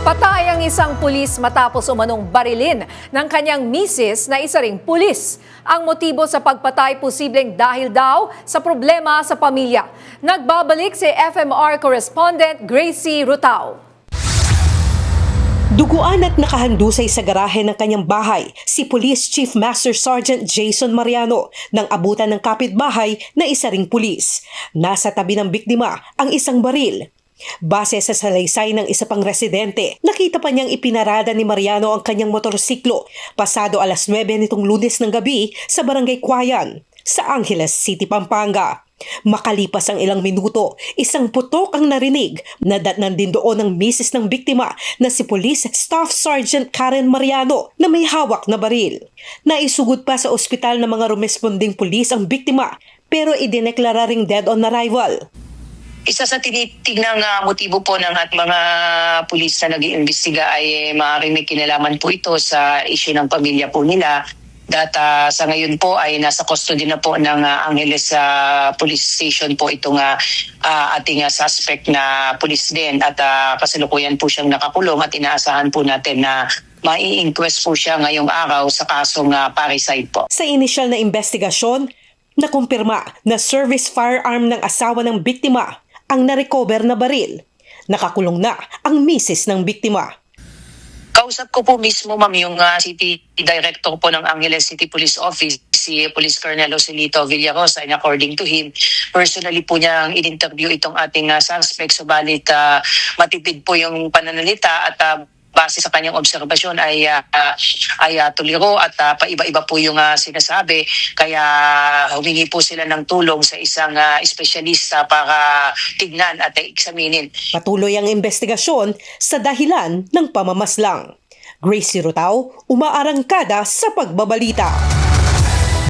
Patay ang isang pulis matapos umanong barilin ng kanyang misis na isa ring pulis. Ang motibo sa pagpatay posibleng dahil daw sa problema sa pamilya. Nagbabalik si FMR correspondent Gracie Rutao. Duguan at nakahandusay sa garahe ng kanyang bahay si Police Chief Master Sergeant Jason Mariano nang abutan ng kapitbahay na isa ring pulis. Nasa tabi ng biktima ang isang baril. Base sa salaysay ng isa pang residente, nakita pa niyang ipinarada ni Mariano ang kanyang motorsiklo pasado alas 9 nitong Lunes ng gabi sa Barangay Quayan sa Angeles City, Pampanga. Makalipas ang ilang minuto, isang putok ang narinig na datnan din doon ng misis ng biktima na si Police Staff Sergeant Karen Mariano na may hawak na baril. Naisugod pa sa ospital ng mga rumesponding pulis ang biktima pero idineklara ring dead on arrival. Isa sa tinitignang motibo po ng at mga pulis na nag-iimbestiga ay maaaring may kinalaman po ito sa issue ng pamilya po nila. Sa ngayon po ay nasa custody na po ng Angeles Police Station po itong ating suspect na pulis din at kasalukuyan po siyang nakakulong at inaasahan po natin na mai-inquest po siya ngayong araw sa kasong parricide po. Sa inisyal na investigasyon, nakumpirma na service firearm ng asawa ng biktima ang narecover na baril. Nakakulong na ang misis ng biktima. Kausap ko po mismo, ma'am, yung City Director po ng Angeles City Police Office, si Police Colonel Joselito Villarosa, and according to him, personally po niyang in-interview itong ating suspect, subalit matipid po yung pananalita at base sa kanyang obserbasyon ay tuliro at paiba-iba po yung sinasabi. Kaya humingi po sila ng tulong sa isang espesyalista para tignan at eksaminin. Patuloy ang investigasyon sa dahilan ng pamamaslang. Gracie Rutao, umaarangkada sa pagbabalita.